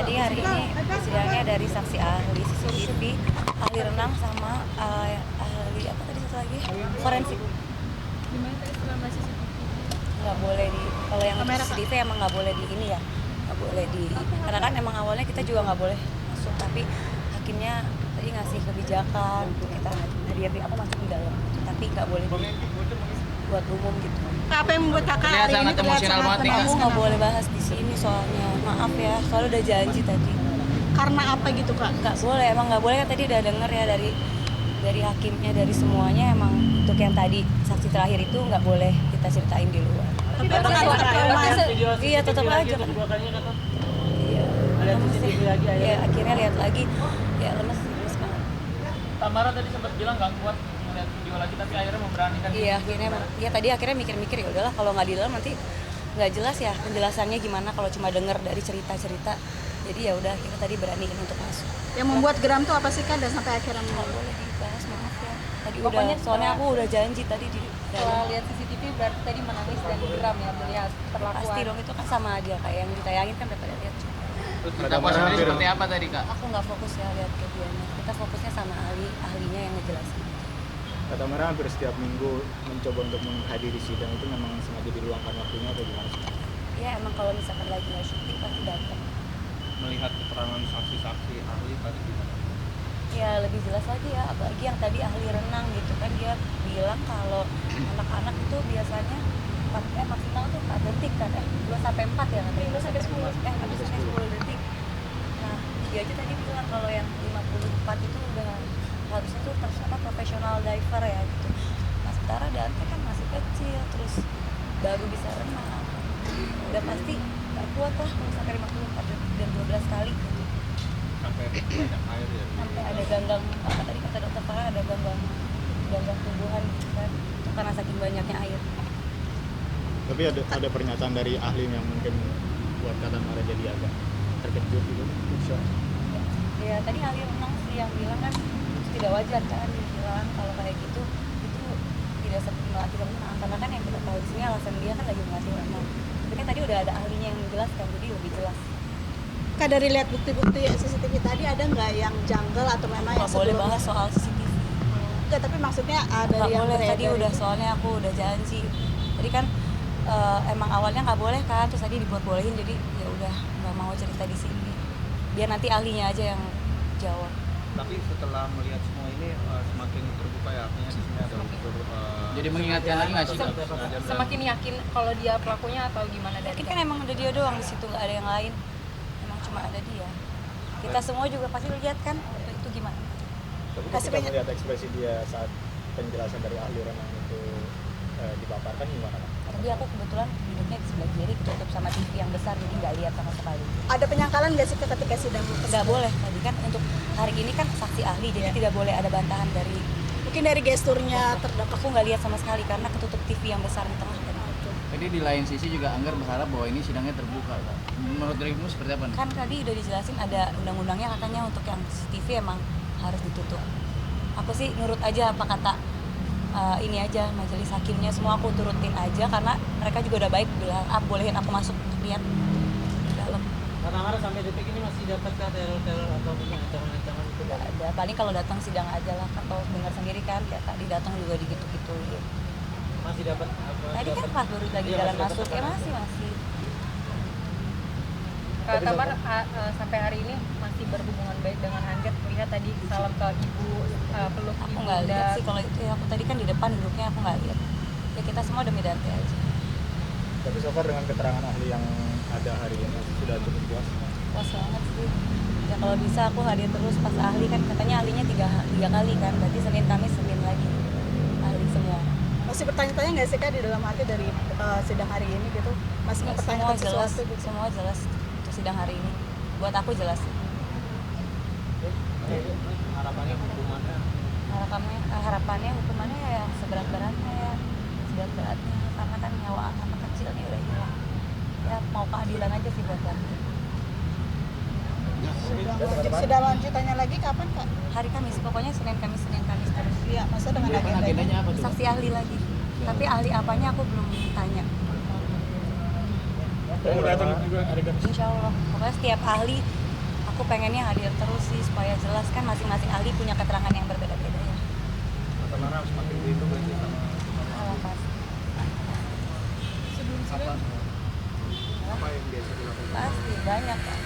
Jadi hari ini sidangnya dari saksi ahli CCTV, ahli renang sama ahli apa tadi satu lagi? Forensik. Gimana tadi selama CCTV? Nggak boleh di, kalau yang CCTV emang nggak boleh di ini ya, nggak boleh di, karena kan emang awalnya kita juga nggak boleh masuk, tapi hakimnya tadi ngasih kebijakan untuk kita hadir apa masuk di dalam, tapi nggak boleh buat umum gitu. Apa yang membuat kakak Terlihat hari ini sangat emosional banget nih, Kak. Aku nggak boleh bahas di sini soalnya, maaf ya, soalnya udah janji tadi. Karena apa gitu kak? Nggak boleh, emang nggak boleh kan tadi udah denger ya dari hakimnya, dari semuanya emang untuk yang tadi saksi terakhir itu nggak boleh kita ceritain di luar. Tapi apa kan tetap Iya tetap aja kan. Iya. Lemes ya. Ya akhirnya lihat lagi, ya lemes banget. Tamara tadi sempat bilang nggak kuat melihat video lagi, tapi akhirnya memberanikan. Iya akhirnya, ya tadi akhirnya mikir-mikir ya udahlah kalau nggak di dalam nanti nggak jelas ya penjelasannya gimana kalau cuma denger dari cerita-cerita. Jadi ya udah kita tadi beraniin untuk masuk. yang membuat geram tuh apa sih kak dan sampai akhirnya Nggak boleh dibahas, maaf ya. Tadi Pokoknya udah, soalnya aku udah janji tadi di Setelah lihat CCTV berarti tadi menangis dan geram ya melihat perlakuan. pasti dong, itu kan sama aja kayak yang ditayangin kan udah pada lihat juga. Terus terdakwa sendiri seperti apa tadi, Kak? Aku nggak fokus ya lihat ke dianya, kita fokusnya sama ahlinya yang ngejelasin. Kata Mara hampir setiap minggu mencoba untuk menghadiri sidang, itu memang sengaja diluangkan waktunya atau gimana sih? Ya emang kalau misalkan lagi nggak syuting pasti datang. Melihat keterangan saksi-saksi ahli tadi gimana? Ya lebih jelas lagi ya, apalagi yang tadi ahli renang gitu kan, dia bilang kalau anak-anak itu biasanya maksimal tuh 4 detik kan, 2 sampai 4 ya katanya, 2 sampai 10, habis sampai 10 detik. Nah dia aja tadi bilang kalau yang 54 itu udah harusnya tuh profesional diver ya gitu. Nah sementara Dante kan masih kecil, terus baru bisa renang, udah pasti gak kuat lah kalau sampai 54 detik dan 12 kali gitu. Sampai banyak air ya? Sampai ada ganggang, apa tadi kata dokter Farah, ada ganggang tumbuhan gitu kan, itu karena saking banyaknya air. Tapi ada pernyataan dari ahli yang mungkin buat Kata Mara jadi agak terkejut gitu. Shock. Ya tadi ahli renang sih yang bilang kan itu tidak wajar kan, dia bilang kalau kayak gitu itu tidak seperti melatih renang, karena kan yang kita tahu di sini alasan dia kan lagi melatih renang. Tapi kan tadi udah ada ahlinya yang menjelaskan, jadi lebih jelas. kak dari lihat bukti-bukti CCTV tadi ada nggak yang janggal atau memang yang Nggak boleh sebelumnya? bahas soal CCTV. Enggak, tapi maksudnya ada Nggak yang boleh, tadi beredar udah, itu. soalnya aku udah janji. Tadi kan emang awalnya nggak boleh kan, terus tadi dibuat-bolehin, jadi ya udah nggak mau cerita di sini. Biar nanti ahlinya aja yang jawab. Tapi setelah melihat semua ini semakin terbuka ya, artinya di sini ada unsur Jadi mengingatkan lagi nggak sih? Semakin yakin kalau dia pelakunya atau gimana dari Mungkin kan emang ada dia doang di situ, nggak ada yang lain. Emang cuma ada dia. Kita semua juga pasti lihat kan waktu itu gimana. Tapi Kasih ketika banyak. melihat ekspresi dia saat penjelasan dari ahli renang itu dipaparkan gimana? Kak? Tadi aku kebetulan duduknya di sebelah kiri, ditutup sama TV yang besar, jadi nggak lihat sama sekali. Ada penyangkalan nggak sih Kak, ketika sidang? Nggak boleh tadi kan, untuk hari ini kan saksi ahli, jadi tidak boleh ada bantahan dari. Mungkin dari gesturnya terdakwa. Aku nggak lihat sama sekali karena ketutup TV yang besar di tengah. Jadi di lain sisi juga Angger berharap bahwa ini sidangnya terbuka, Kak. Menurut dirimu seperti apa nih? Kan tadi udah dijelasin ada undang-undangnya, katanya untuk yang CCTV emang harus ditutup. Aku sih nurut aja apa kata ini aja majelis hakimnya, semua aku turutin aja karena mereka juga udah baik bilang bolehin aku masuk untuk lihat di dalam. Kata Mara sampai detik ini masih dapat teror-teror atau mungkin ancaman-ancaman itu? Nggak ada, paling kalau datang sidang aja lah, atau dengar sendiri kan ya tadi datang juga digitu-gituin. Masih dapat apa? Tadi kan pas baru lagi Iya, jalan masih masuk dapat ya masih. Kak Tamar sampai hari ini masih berhubungan baik dengan Angger, melihat tadi salam ke ibu, peluk Aku ibu nggak lihat dan sih kalau itu ya, aku tadi kan di depan duduknya, aku nggak lihat. Ya kita semua demi Dante aja. Tapi so far dengan keterangan ahli yang ada hari ini sudah cukup puas. Puas banget sih. Ya kalau bisa aku hadir terus pas ahli kan, katanya ahlinya tiga kali kan, berarti Senin Kamis Senin lagi ahli semua. Masih bertanya-tanya nggak sih Kak di dalam hati dari sidang hari ini gitu? Masih Ya, semua mempertanyakan jelas, sesuatu gitu? semua jelas untuk sidang hari ini. Buat aku jelas. Harapannya hukumannya Harapannya hukumannya ya seberat-beratnya ya, seberat-beratnya, karena kan nyawa anak kecil ini udah hilang. Ya mau keadilan aja sih buat Dante. Sidang lanjutannya lagi kapan Kak? Hari Kamis, pokoknya Senin Kamis terus. Iya, masa dengan Dia agendanya? agendanya apa tuh? Saksi ahli lagi. Tapi ahli apanya aku belum tanya. Kamu datang juga hari Kamis? Insya Allah. Pokoknya setiap ahli aku pengennya hadir terus sih supaya jelas kan masing-masing ahli punya keterangan yang berbeda-beda ya. Tante Mara semakin begitu berarti sama Pasti. Sebelum apa sidang, apa yang biasa dilakukan? Pasti banyak kan.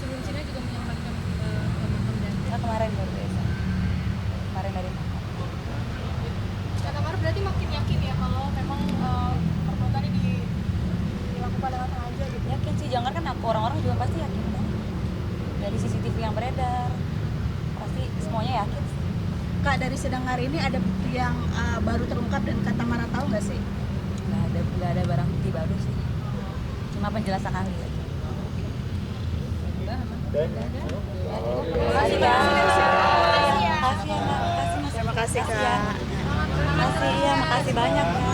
sebelum sidang juga menyampaikan pemahaman dan Nah, kemarin luar biasa. Kemarin dari Mahkamah. Kata Mara berarti makin yakin ya kalau memang perbuatannya dilakukan dengan sengaja gitu. Yakin sih, jangan kan aku, orang-orang juga pasti yakin kan. Dari CCTV yang beredar, pasti semuanya yakin sih. Kak, dari sidang hari ini ada bukti yang baru terungkap dan kata Mara tahu nggak sih? Nggak ada barang bukti baru sih. Cuma penjelasan ahli aja. Terima kasih Kak. Makasih ya Kak. Makasih Mas. Terima kasih Makasih ya. Kak. Makasih ya, makasih banyak ya.